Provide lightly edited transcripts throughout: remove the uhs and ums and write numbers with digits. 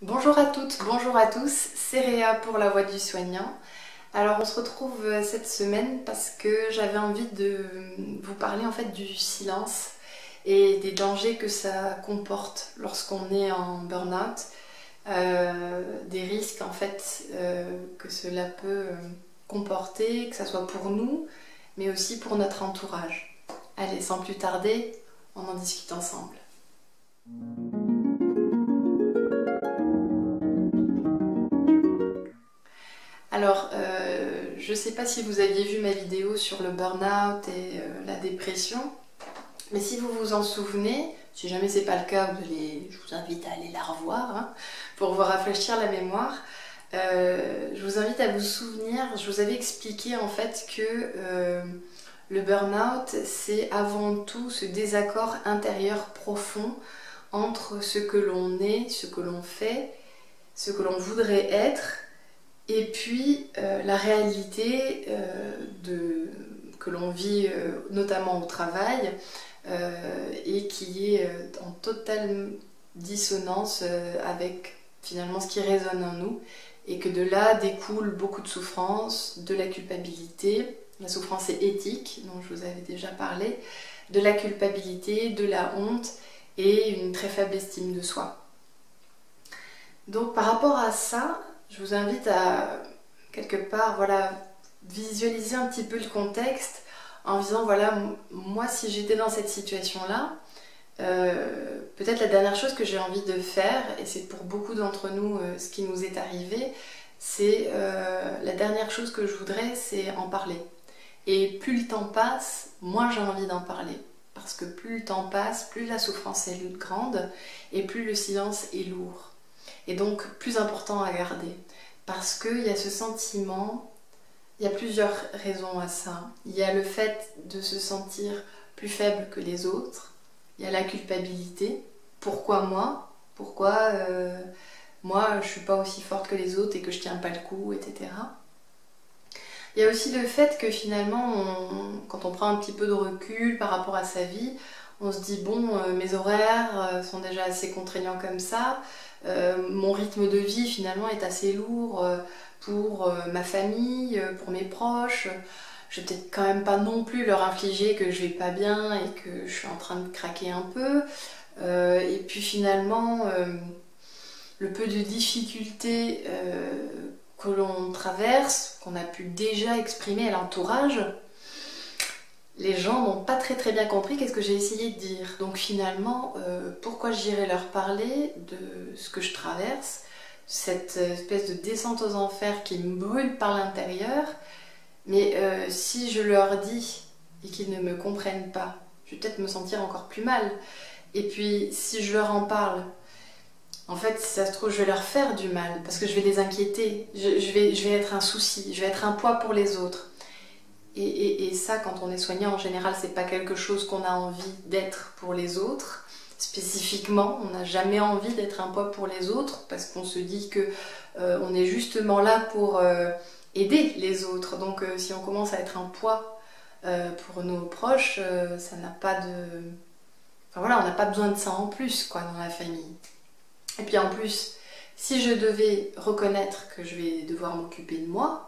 Bonjour à toutes, bonjour à tous, c'est Réa pour La Voix du Soignant. Alors on se retrouve cette semaine parce que j'avais envie de vous parler en fait du silence et des dangers que ça comporte lorsqu'on est en burn-out, des risques en fait que cela peut comporter, que ce soit pour nous mais aussi pour notre entourage. Allez, sans plus tarder, on en discute ensemble. Alors, je ne sais pas si vous aviez vu ma vidéo sur le burn-out et la dépression, mais si vous vous en souvenez, si jamais c'est pas le cas, je vous invite à aller la revoir hein, pour vous rafraîchir la mémoire. Je vous invite à vous souvenir, je vous avais expliqué en fait que le burn-out, c'est avant tout ce désaccord intérieur profond entre ce que l'on est, ce que l'on fait, ce que l'on voudrait être, et puis la réalité que l'on vit notamment au travail et qui est en totale dissonance avec finalement ce qui résonne en nous et que de là découle beaucoup de souffrance, de la culpabilité, la souffrance est éthique dont je vous avais déjà parlé, de la culpabilité, de la honte et une très faible estime de soi. Donc par rapport à ça, je vous invite à, quelque part, voilà, visualiser un petit peu le contexte en disant, voilà, moi si j'étais dans cette situation-là, peut-être la dernière chose que j'ai envie de faire, et c'est pour beaucoup d'entre nous ce qui nous est arrivé, c'est la dernière chose que je voudrais, c'est en parler. Et plus le temps passe, moins j'ai envie d'en parler. Parce que plus le temps passe, plus la souffrance est grande et plus le silence est lourd. Et donc plus important à garder. Parce qu'il y a ce sentiment, il y a plusieurs raisons à ça. Il y a le fait de se sentir plus faible que les autres. Il y a la culpabilité. Pourquoi moi? Pourquoi moi je suis pas aussi forte que les autres et que je tiens pas le coup, etc. Il y a aussi le fait que finalement, quand on prend un petit peu de recul par rapport à sa vie, on se dit bon, mes horaires sont déjà assez contraignants comme ça, mon rythme de vie finalement est assez lourd pour ma famille, pour mes proches. Je vais peut-être quand même pas non plus leur infliger que je vais pas bien et que je suis en train de craquer un peu. Et puis finalement, le peu de difficultés que l'on traverse, qu'on a pu déjà exprimer à l'entourage, les gens n'ont pas très bien compris qu'est-ce que j'ai essayé de dire. Donc finalement, pourquoi j'irais leur parler de ce que je traverse, cette espèce de descente aux enfers qui me brûle par l'intérieur, mais si je leur dis et qu'ils ne me comprennent pas, je vais peut-être me sentir encore plus mal. Et puis si je leur en parle, en fait, si ça se trouve, je vais leur faire du mal, parce que je vais les inquiéter, je vais être un souci, je vais être un poids pour les autres. Et ça, quand on est soignant, en général, c'est pas quelque chose qu'on a envie d'être pour les autres. Spécifiquement, on n'a jamais envie d'être un poids pour les autres, parce qu'on se dit que on est justement là pour aider les autres. Donc si on commence à être un poids pour nos proches, ça n'a pas de... Enfin voilà, on n'a pas besoin de ça en plus, quoi, dans la famille. Et puis en plus, si je devais reconnaître que je vais devoir m'occuper de moi,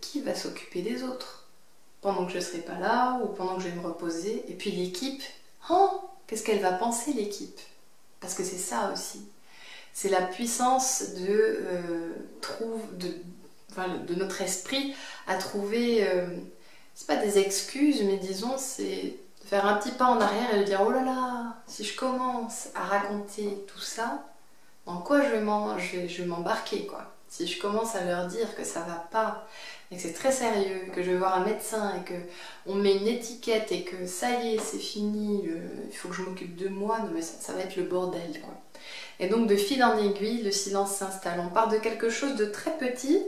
qui va s'occuper des autres? Pendant que je ne serai pas là ou pendant que je vais me reposer. Et puis l'équipe, oh, qu'est-ce qu'elle va penser l'équipe? Parce que c'est ça aussi. C'est la puissance de notre esprit à trouver, c'est pas des excuses, mais disons, c'est de faire un petit pas en arrière et de dire oh là là, si je commence à raconter tout ça, dans quoi je vais m'embarquer quoi. Si je commence à leur dire que ça va pas, et que c'est très sérieux, que je vais voir un médecin et que on met une étiquette et que ça y est, c'est fini, il faut que je m'occupe de moi, non mais ça va être le bordel quoi. Et donc de fil en aiguille, le silence s'installe. On part de quelque chose de très petit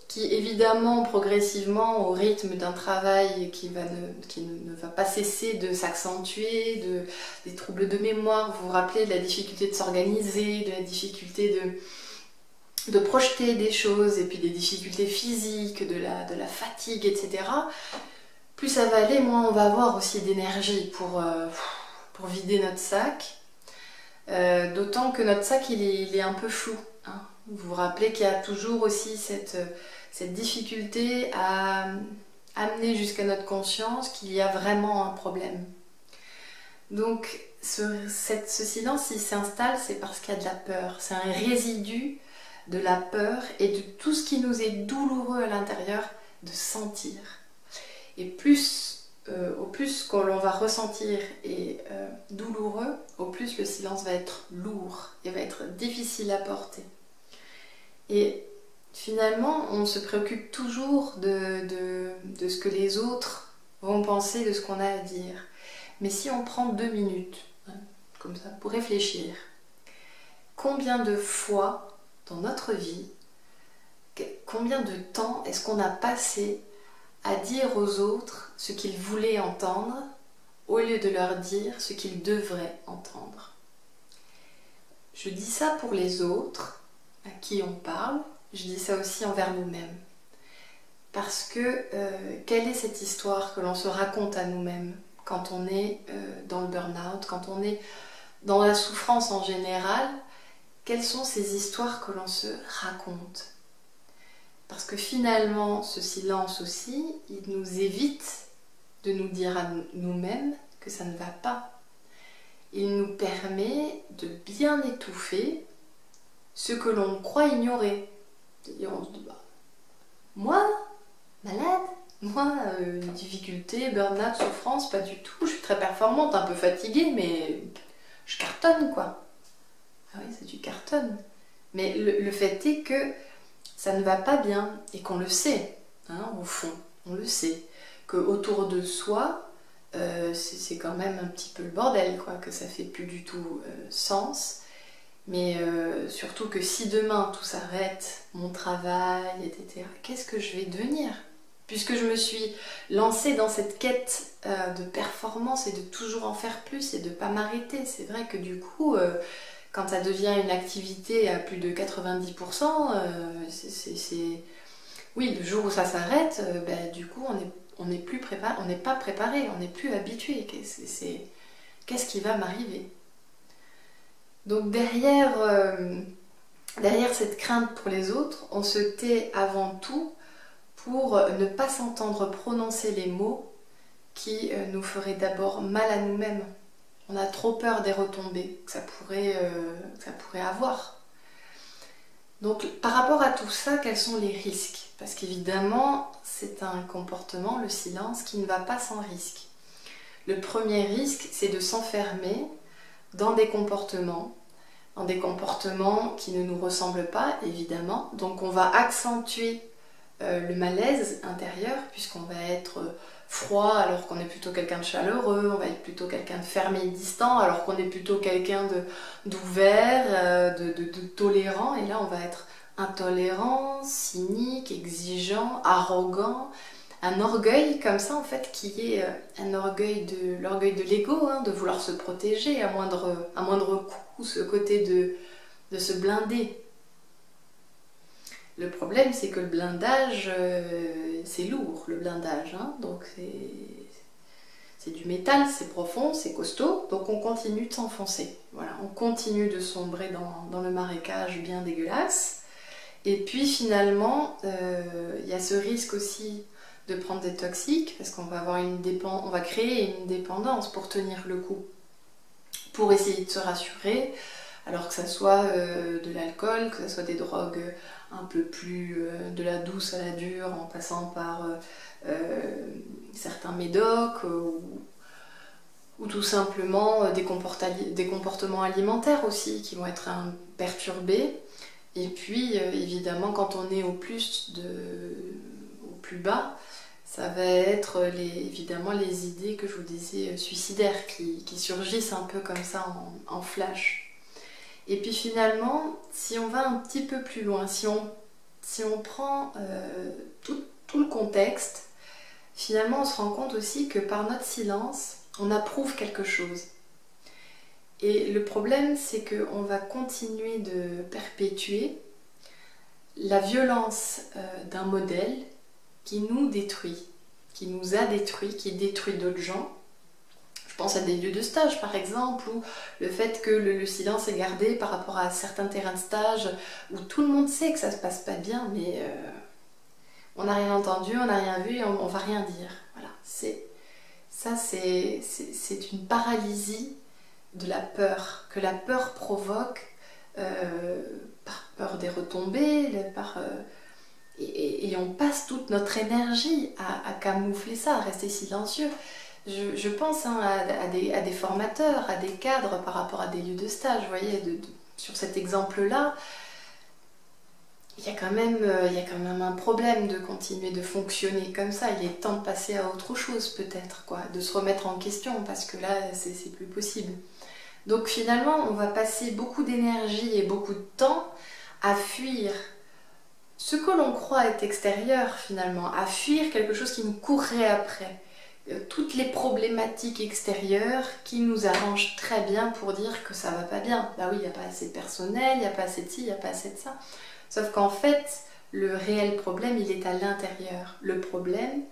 qui évidemment progressivement au rythme d'un travail qui ne va pas cesser de s'accentuer, des troubles de mémoire, vous vous rappelez de la difficulté de s'organiser, de la difficulté de projeter des choses et puis des difficultés physiques, de la fatigue, etc. Plus ça va aller, moins on va avoir aussi d'énergie pour vider notre sac. D'autant que notre sac il est un peu flou, hein. Vous vous rappelez qu'il y a toujours aussi cette difficulté à amener jusqu'à notre conscience qu'il y a vraiment un problème. Donc ce silence s'il s'installe, c'est parce qu'il y a de la peur, c'est un résidu de la peur et de tout ce qui nous est douloureux à l'intérieur de sentir. Et au plus qu'on va ressentir et douloureux, au plus le silence va être lourd et va être difficile à porter. Et finalement, on se préoccupe toujours de ce que les autres vont penser de ce qu'on a à dire. Mais si on prend 2 minutes, hein, comme ça, pour réfléchir, combien de fois dans notre vie, combien de temps est-ce qu'on a passé à dire aux autres ce qu'ils voulaient entendre au lieu de leur dire ce qu'ils devraient entendre? Je dis ça pour les autres à qui on parle, je dis ça aussi envers nous-mêmes. Parce que quelle est cette histoire que l'on se raconte à nous-mêmes quand on est dans le burn-out, quand on est dans la souffrance en général? Quelles sont ces histoires que l'on se raconte? Parce que finalement, ce silence aussi, il nous évite de nous dire à nous-mêmes que ça ne va pas. Il nous permet de bien étouffer ce que l'on croit ignorer. Et on se dit, bah, moi, malade, moi, une difficulté, burn-out, souffrance, pas du tout. Je suis très performante, un peu fatiguée, mais je cartonne, quoi. Ah oui, c'est du cartonne. Mais le fait est que ça ne va pas bien et qu'on le sait, hein, au fond, on le sait. Qu'autour de soi, c'est quand même un petit peu le bordel, quoi, que ça fait plus du tout sens. Mais surtout que si demain tout s'arrête, mon travail, etc., qu'est-ce que je vais devenir? Puisque je me suis lancée dans cette quête de performance et de toujours en faire plus et de ne pas m'arrêter. C'est vrai que du coup, quand ça devient une activité à plus de 90%, oui, le jour où ça s'arrête, du coup, on n'est plus préparé, on n'est pas préparé, on n'est plus habitué. Qu'est-ce qui va m'arriver? Donc derrière cette crainte pour les autres, on se tait avant tout pour ne pas s'entendre prononcer les mots qui nous feraient d'abord mal à nous-mêmes. On a trop peur des retombées que ça pourrait avoir. Donc par rapport à tout ça, quels sont les risques? Parce qu'évidemment, c'est un comportement, le silence, qui ne va pas sans risque. Le premier risque, c'est de s'enfermer dans des comportements qui ne nous ressemblent pas, évidemment. Donc on va accentuer le malaise intérieur, puisqu'on va être froid alors qu'on est plutôt quelqu'un de chaleureux, on va être plutôt quelqu'un de fermé et distant alors qu'on est plutôt quelqu'un d'ouvert, de tolérant, et là on va être intolérant, cynique, exigeant, arrogant, un orgueil comme ça en fait qui est l'orgueil de l'ego, hein, de vouloir se protéger à moindre coup, ce côté de se blinder. Le problème, c'est que le blindage, c'est lourd, le blindage, hein, donc c'est du métal, c'est profond, c'est costaud, donc on continue de s'enfoncer. Voilà, on continue de sombrer dans le marécage bien dégueulasse. Et puis finalement, il y a ce risque aussi de prendre des toxiques, parce qu'on va on va créer une dépendance pour tenir le coup, pour essayer de se rassurer, alors que ça soit de l'alcool, que ça soit des drogues un peu plus de la douce à la dure, en passant par certains médocs, ou tout simplement des comportements alimentaires aussi qui vont être perturbés. Et puis évidemment, quand on est au plus bas, ça va être évidemment les idées que je vous disais suicidaires qui surgissent un peu comme ça en flash. Et puis finalement, si on va un petit peu plus loin, si on prend tout le contexte, finalement on se rend compte aussi que par notre silence, on approuve quelque chose. Et le problème, c'est qu'on va continuer de perpétuer la violence d'un modèle qui nous détruit, qui nous a détruit, qui détruit d'autres gens. Je pense à des lieux de stage par exemple, ou le fait que le silence est gardé par rapport à certains terrains de stage où tout le monde sait que ça se passe pas bien, mais on n'a rien entendu, on n'a rien vu et on va rien dire. Voilà, c'est une paralysie de la peur, que la peur provoque par peur des retombées, et on passe toute notre énergie à camoufler ça, à rester silencieux. Je pense à des formateurs, à des cadres par rapport à des lieux de stage, vous voyez, sur cet exemple-là, il y a quand même un problème de continuer de fonctionner comme ça. Il est temps de passer à autre chose peut-être, quoi, de se remettre en question, parce que là, c'est plus possible. Donc finalement, on va passer beaucoup d'énergie et beaucoup de temps à fuir ce que l'on croit être extérieur finalement, à fuir quelque chose qui nous courrait après. Toutes les problématiques extérieures qui nous arrangent très bien pour dire que ça va pas bien. Bah oui, il n'y a pas assez de personnel, il n'y a pas assez de ci, il n'y a pas assez de ça. Sauf qu'en fait, le réel problème, il est à l'intérieur. Le problème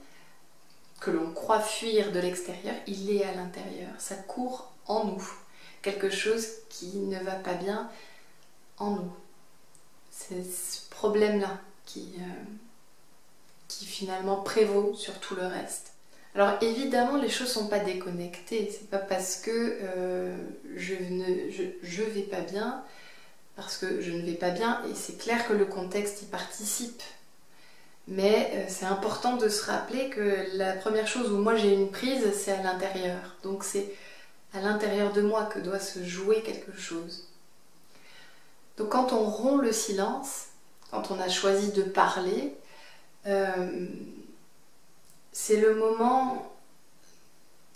que l'on croit fuir de l'extérieur, il est à l'intérieur. Ça court en nous. Quelque chose qui ne va pas bien en nous. C'est ce problème-là qui finalement prévaut sur tout le reste. Alors évidemment, les choses ne sont pas déconnectées. C'est pas parce que je vais pas bien, parce que je ne vais pas bien, et c'est clair que le contexte y participe. Mais c'est important de se rappeler que la première chose où moi j'ai une prise, c'est à l'intérieur. Donc c'est à l'intérieur de moi que doit se jouer quelque chose. Donc quand on rompt le silence, quand on a choisi de parler, c'est le moment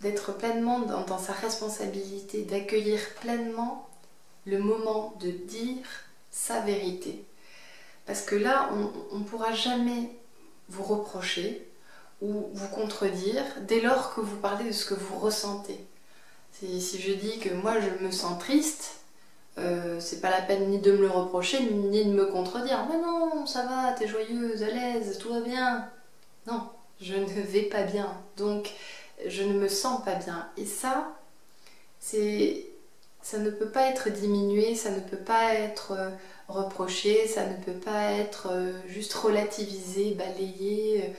d'être pleinement dans sa responsabilité, d'accueillir pleinement le moment de dire sa vérité. Parce que là, on ne pourra jamais vous reprocher ou vous contredire dès lors que vous parlez de ce que vous ressentez. Si je dis que moi je me sens triste, c'est pas la peine ni de me le reprocher ni de me contredire. Mais non, ça va, t'es joyeuse, à l'aise, tout va bien. Non, je ne vais pas bien, donc je ne me sens pas bien. Et ça ne peut pas être diminué, ça ne peut pas être reproché, ça ne peut pas être juste relativisé, balayé.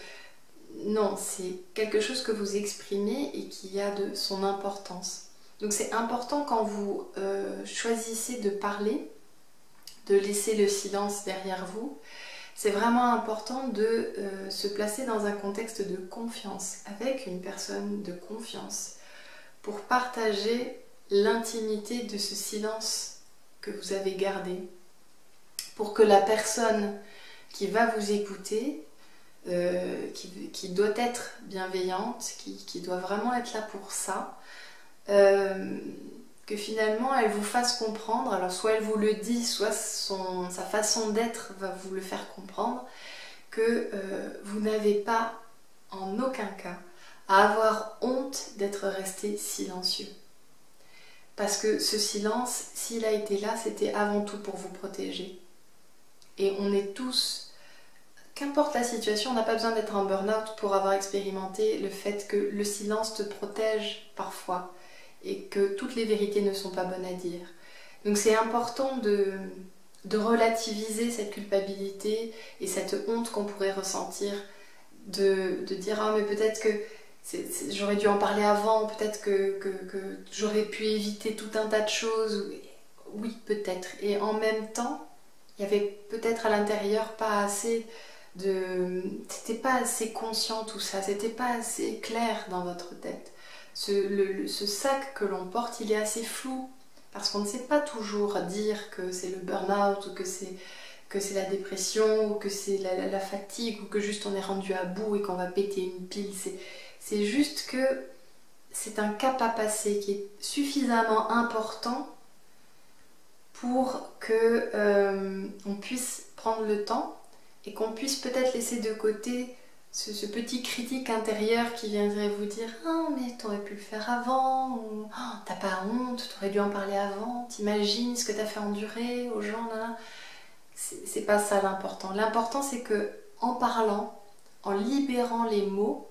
Non, c'est quelque chose que vous exprimez et qui a de son importance. Donc c'est important quand vous choisissez de parler, de laisser le silence derrière vous. C'est vraiment important de se placer dans un contexte de confiance, avec une personne de confiance, pour partager l'intimité de ce silence que vous avez gardé, pour que la personne qui va vous écouter, qui doit être bienveillante, qui doit vraiment être là pour ça, que finalement elle vous fasse comprendre. Alors soit elle vous le dit, soit sa façon d'être va vous le faire comprendre, que vous n'avez pas en aucun cas à avoir honte d'être resté silencieux. Parce que ce silence, s'il a été là, c'était avant tout pour vous protéger. Et on est tous, qu'importe la situation, on n'a pas besoin d'être en burn-out pour avoir expérimenté le fait que le silence te protège parfois et que toutes les vérités ne sont pas bonnes à dire. Donc c'est important de relativiser cette culpabilité et cette honte qu'on pourrait ressentir, de dire « Ah mais peut-être que j'aurais dû en parler avant, peut-être que j'aurais pu éviter tout un tas de choses. » Oui, peut-être. Et en même temps, il y avait peut-être à l'intérieur pas assez c'était pas assez conscient tout ça, c'était pas assez clair dans votre tête. Ce sac que l'on porte, il est assez flou, parce qu'on ne sait pas toujours dire que c'est le burn-out, ou que c'est la dépression, ou que c'est la fatigue, ou que juste on est rendu à bout et qu'on va péter une pile. C'est juste que c'est un cap à passer qui est suffisamment important pour que on puisse prendre le temps et qu'on puisse peut-être laisser de côté ce petit critique intérieur qui viendrait vous dire « Ah, mais t'aurais pu le faire avant » ou « Oh, t'as pas honte, t'aurais dû en parler avant, t'imagines ce que t'as fait endurer aux gens là. » C'est pas ça l'important. L'important c'est que en parlant, en libérant les mots,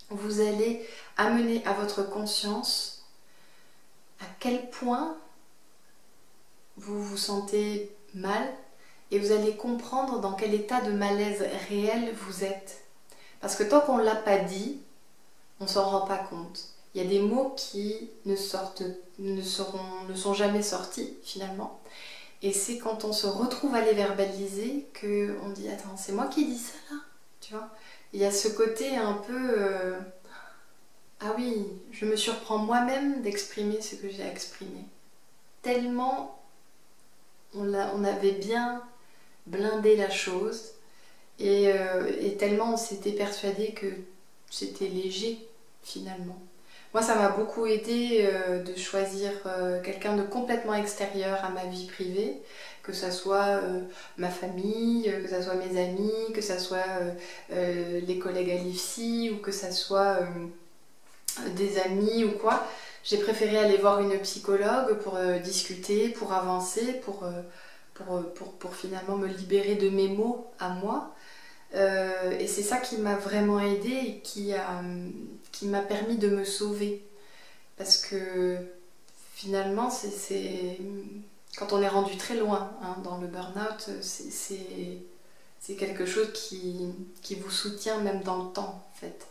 vous allez amener à votre conscience à quel point vous vous sentez mal et vous allez comprendre dans quel état de malaise réel vous êtes. Parce que tant qu'on ne l'a pas dit, on ne s'en rend pas compte. Il y a des mots qui ne sont jamais sortis finalement. Et c'est quand on se retrouve à les verbaliser qu'on dit attends, c'est moi qui dis ça là, tu vois. Il y a ce côté un peu ah oui, je me surprends moi-même d'exprimer ce que j'ai à exprimer. Tellement on avait bien blindé la chose et tellement on s'était persuadé que c'était léger finalement. Moi, ça m'a beaucoup aidé de choisir quelqu'un de complètement extérieur à ma vie privée, que ça soit ma famille, que ça soit mes amis, que ça soit les collègues à l'IFSI ou que ça soit des amis ou quoi. J'ai préféré aller voir une psychologue pour discuter, pour avancer, pour finalement me libérer de mes mots à moi. Et c'est ça qui m'a vraiment aidée et qui m'a permis de me sauver. Parce que finalement, quand on est rendu très loin hein, dans le burn-out, c'est quelque chose qui vous soutient même dans le temps en fait.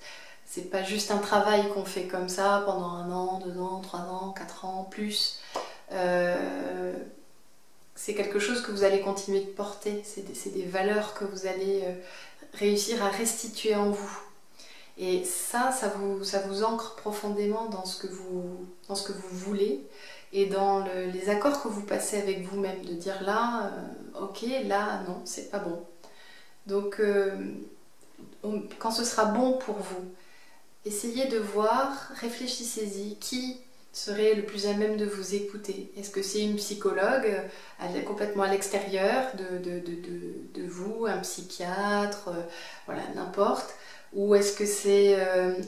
C'est pas juste un travail qu'on fait comme ça pendant 1 an, 2 ans, 3 ans, 4 ans, plus. C'est quelque chose que vous allez continuer de porter. C'est des valeurs que vous allez réussir à restituer en vous. Et ça vous ancre profondément dans ce que vous voulez et dans les accords que vous passez avec vous-même. De dire là, ok, là, non, c'est pas bon. Donc, quand ce sera bon pour vous, essayez de voir, réfléchissez-y, qui serait le plus à même de vous écouter. Est-ce que c'est une psychologue complètement à l'extérieur de vous, un psychiatre, voilà, n'importe, ou est-ce que c'est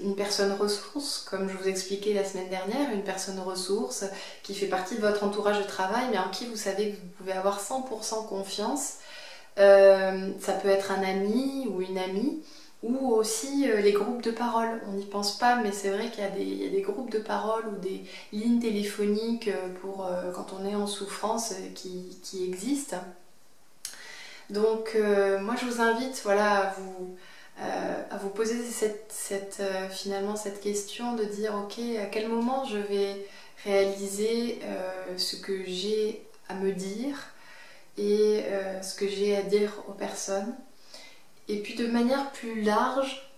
une personne ressource, comme je vous expliquais la semaine dernière, une personne ressource qui fait partie de votre entourage de travail, mais en qui vous savez que vous pouvez avoir 100% confiance. Ça peut être un ami ou une amie, ou aussi les groupes de parole. On n'y pense pas, mais c'est vrai qu'il y a des groupes de parole ou des lignes téléphoniques pour quand on est en souffrance qui existent. Donc moi je vous invite voilà, à vous poser finalement cette question de dire ok, à quel moment je vais réaliser ce que j'ai à me dire et ce que j'ai à dire aux personnes. Et puis de manière plus large,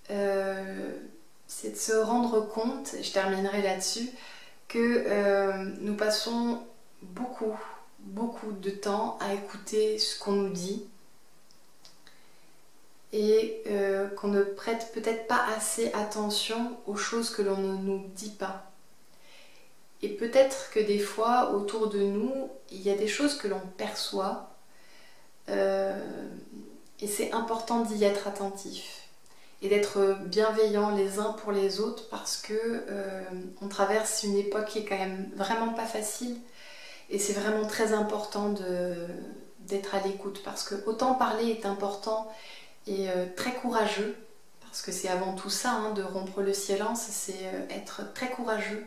c'est de se rendre compte, et je terminerai là-dessus, que nous passons beaucoup de temps à écouter ce qu'on nous dit et qu'on ne prête peut-être pas assez attention aux choses que l'on ne nous dit pas. Et peut-être que des fois, autour de nous, il y a des choses que l'on perçoit et c'est important d'y être attentif et d'être bienveillant les uns pour les autres parce que on traverse une époque qui est quand même vraiment pas facile et c'est vraiment très important d'être à l'écoute parce que autant parler est important et très courageux parce que c'est avant tout ça, hein, de rompre le silence, c'est être très courageux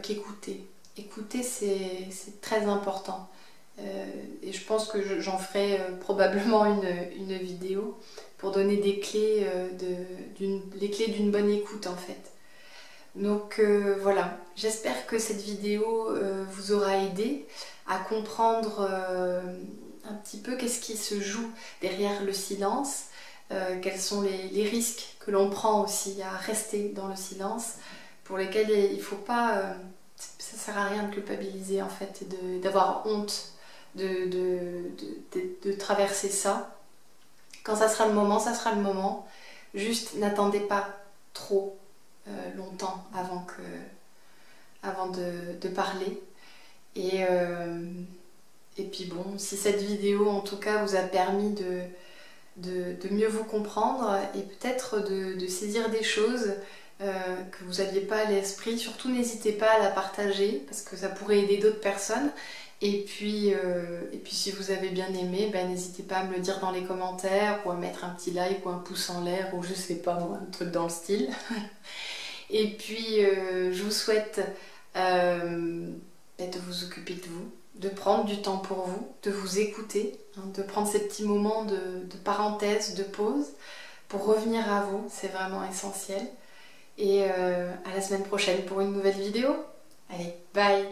qu'écouter. Écouter, c'est très important. Et je pense que j'en ferai probablement une vidéo pour donner des clés, les clés d'une bonne écoute en fait. Donc voilà, j'espère que cette vidéo vous aura aidé à comprendre un petit peu qu'est-ce qui se joue derrière le silence, quels sont les risques que l'on prend aussi à rester dans le silence, pour lesquels il ne faut pas, ça ne sert à rien de culpabiliser en fait, et d'avoir honte de traverser ça. Quand ça sera le moment, ça sera le moment. Juste n'attendez pas trop longtemps avant de parler. Et puis bon, si cette vidéo en tout cas vous a permis de mieux vous comprendre et peut-être de saisir des choses que vous n'aviez pas à l'esprit, surtout n'hésitez pas à la partager parce que ça pourrait aider d'autres personnes. Et puis si vous avez bien aimé, ben, n'hésitez pas à me le dire dans les commentaires ou à mettre un petit like ou un pouce en l'air ou je sais pas moi, un truc dans le style. Et puis je vous souhaite de vous occuper de vous, de prendre du temps pour vous, de vous écouter, hein, de prendre ces petits moments de parenthèse, de pause, pour revenir à vous, c'est vraiment essentiel. Et à la semaine prochaine pour une nouvelle vidéo. Allez, bye!